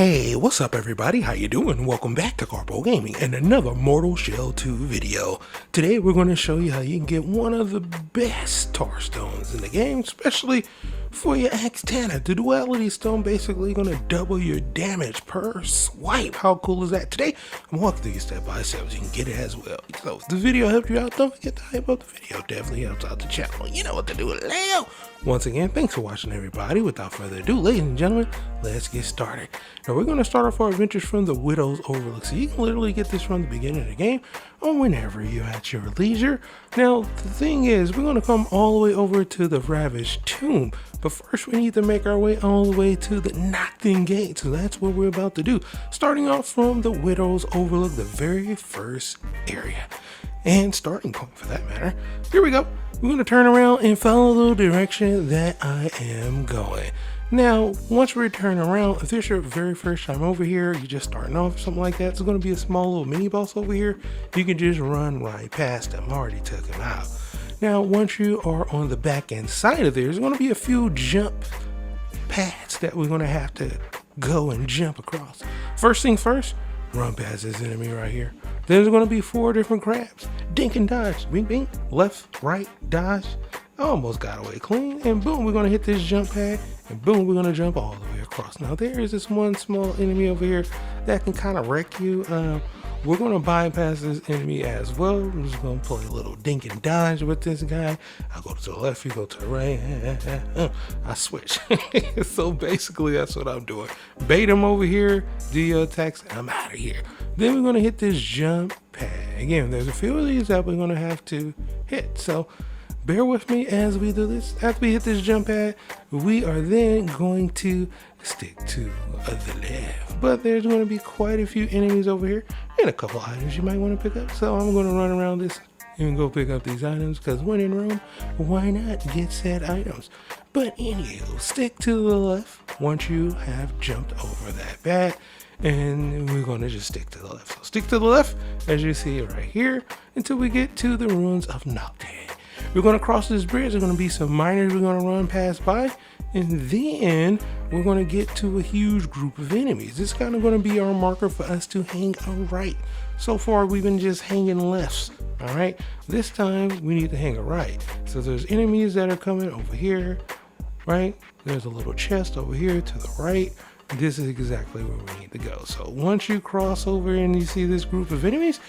Hey, what's up everybody? How you doing? Welcome back to Karpo Gaming and another Mortal Shell 2 video. Today we're going to show you how you can get one of the best Tarstones in the game, especially for your X10. The Duality Stone basically going to double your damage per swipe. How cool is that? Today I'm walking through you step by step so you can get it as well. So if the video helped you out, don't forget to hype up the video. Definitely helps out the channel. You know what to do now. Once again, thanks for watching everybody. Without further ado, ladies and gentlemen, let's get started. Now we're going to start off our adventures from the Widow's Overlook. So you can literally get this from the beginning of the game or whenever you're at your leisure. Now the thing is, we're going to come all the way over to the Ravaged Tomb. But first we need to make our way all the way to the Knocked-In Gate. So that's what we're about to do. Starting off from the Widow's Overlook, the very first area. And starting point for that matter. Here we go. We're going to turn around and follow the direction that I am going. Now, once we turn around, if this is your very first time over here, you're just starting off or something like that, it's going to be a small little mini boss over here. You can just run right past him. I already took him out. Now, once you are on the back end side of there, there's going to be a few jump paths that we're going to have to go and jump across. First thing first, run past this enemy right here. There's going to be 4 different crabs. Dink and dodge. Bing, bing. Left, right, dodge. Almost got away clean. And boom, we're going to hit this jump pad. And boom, we're going to jump all the way across. Now, there is this one small enemy over here that can kind of wreck you. We're going to bypass this enemy as well. I'm just going to play a little dink and dodge with this guy. I go to the left, you go to the right. I switch. So basically, that's what I'm doing. Bait him over here, do your attacks, and I'm out of here. Then we're going to hit this jump pad. Again, there's a few of these that we're going to have to hit. So bear with me as we do this. After we hit this jump pad, we are then going to stick to the left. But there's going to be quite a few enemies over here and a couple items you might want to pick up. So I'm going to run around this and go pick up these items because when in Rome, why not get said items? But anyway, stick to the left once you have jumped over that pad. And we're going to just stick to the left. So stick to the left as you see right here until we get to the ruins of Knocked-In. We're going to cross this bridge. There's going to be some miners we're going to run past by. And then we're going to get to a huge group of enemies. This is kind of going to be our marker for us to hang a right. So far, we've been just hanging lefts. All right. This time, we need to hang a right. So there's enemies that are coming over here. Right. There's a little chest over here to the right. This is exactly where we need to go. So once you cross over and you see this group of enemies,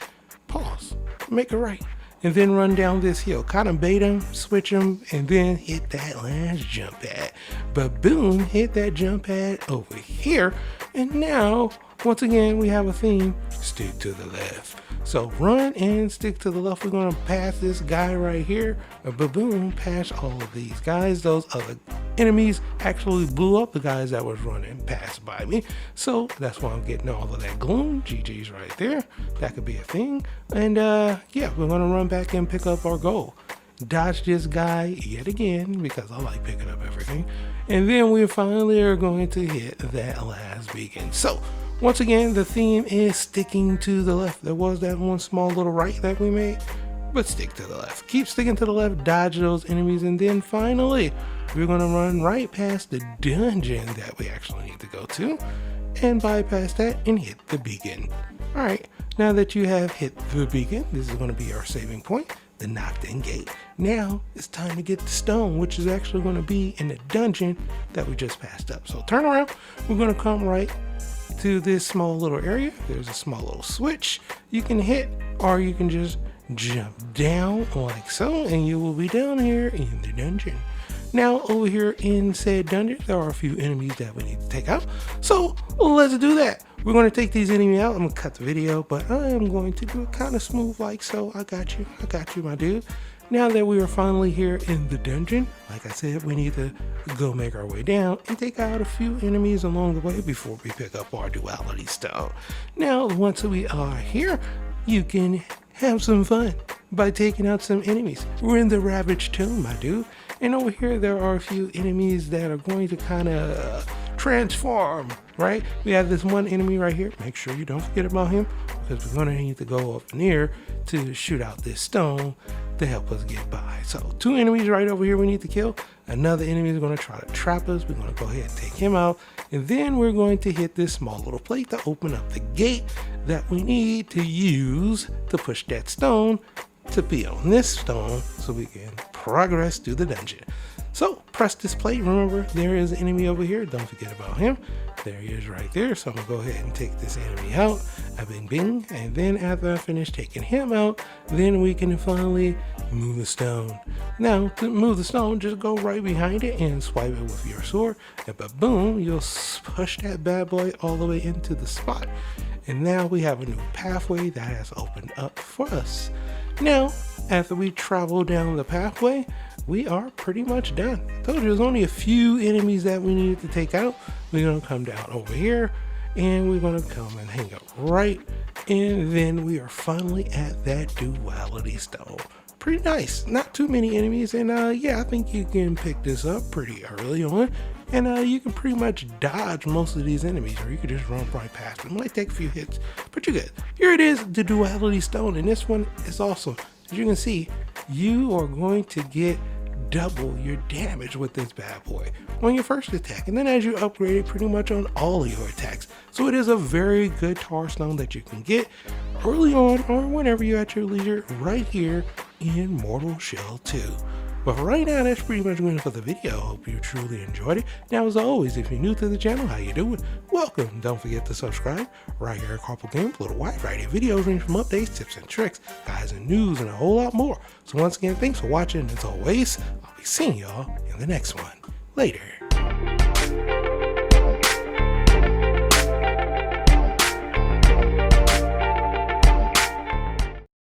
pause, make a right. And then run down this hill, kind of bait them, switch them, and then hit that last jump pad. But boom, hit that jump pad over here. And now, once again, we have a theme, stick to the left. So run and stick to the left. We're gonna pass this guy right here. But boom, pass all of these guys. Those other enemies actually blew up the guys that was running past by me. So that's why I'm getting all of that gloom. GG's right there. That could be a thing. And yeah, we're gonna run back and pick up our goal. Dodge this guy yet again because I like picking up everything. And then we finally are going to hit that last beacon. So once again, the theme is sticking to the left. There was that one small little right that we made, but stick to the left. Keep sticking to the left, dodge those enemies, and then finally, we're gonna run right past the dungeon that we actually need to go to, and bypass that and hit the beacon. All right, now that you have hit the beacon, this is gonna be our saving point, the Knocked-In Gate. Now, it's time to get the stone, which is actually gonna be in the dungeon that we just passed up. So turn around, we're gonna come right to this small little area. There's a small little switch you can hit, or you can just jump down like so, and you will be down here in the dungeon. Now over here in said dungeon, there are a few enemies that we need to take out. So let's do that. We're going to take these enemies out. I'm going to cut the video, but I am going to do it kind of smooth like so. I got you, my dude. Now that we are finally here in the dungeon, like I said, we need to go make our way down and take out a few enemies along the way before we pick up our Duality Stone. Now, once we are here, you can have some fun by taking out some enemies. We're in the Ravaged Tomb, my dude. And over here, there are a few enemies that are going to kind of transform, right? We have this one enemy right here. Make sure you don't forget about him, because we're gonna need to go up near to shoot out this stone to help us get by. So 2 enemies right over here we need to kill. Another enemy is going to try to trap us. We're going to go ahead and take him out, and then we're going to hit this small little plate to open up the gate that we need to use to push that stone to be on this stone so we can progress through the dungeon. So press this plate. Remember, there is an enemy over here. Don't forget about him. There he is right there. So I'm gonna go ahead and take this enemy out. Bing bing. And then after I finish taking him out, then we can finally move the stone. Now to move the stone, just go right behind it and swipe it with your sword, and boom, you'll push that bad boy all the way into the spot. And now we have a new pathway that has opened up for us. Now, after we travel down the pathway, we are pretty much done. I told you there's only a few enemies that we needed to take out. We're gonna come down over here, and we're gonna come and hang up right, and then we are finally at that Duality Stone. Pretty nice, not too many enemies, and yeah, I think you can pick this up pretty early on, and you can pretty much dodge most of these enemies, or you can just run right past them. It might take a few hits, but you're good. Here it is, the Duality Stone, and this one is awesome. As you can see, you are going to get double your damage with this bad boy on your first attack, and then as you upgrade it, pretty much on all of your attacks. So it is a very good Tarstone that you can get early on, or whenever you're at your leisure, right here in Mortal Shell 2. But for right now, that's pretty much going for the video. Hope you truly enjoyed it. Now, as always, if you're new to the channel, how you doing? Welcome. Don't forget to subscribe. Right here at Karpo Gaming, for a wide variety of videos range from updates, tips and tricks, guides and news, and a whole lot more. So once again, thanks for watching. As always, I'll be seeing y'all in the next one. Later.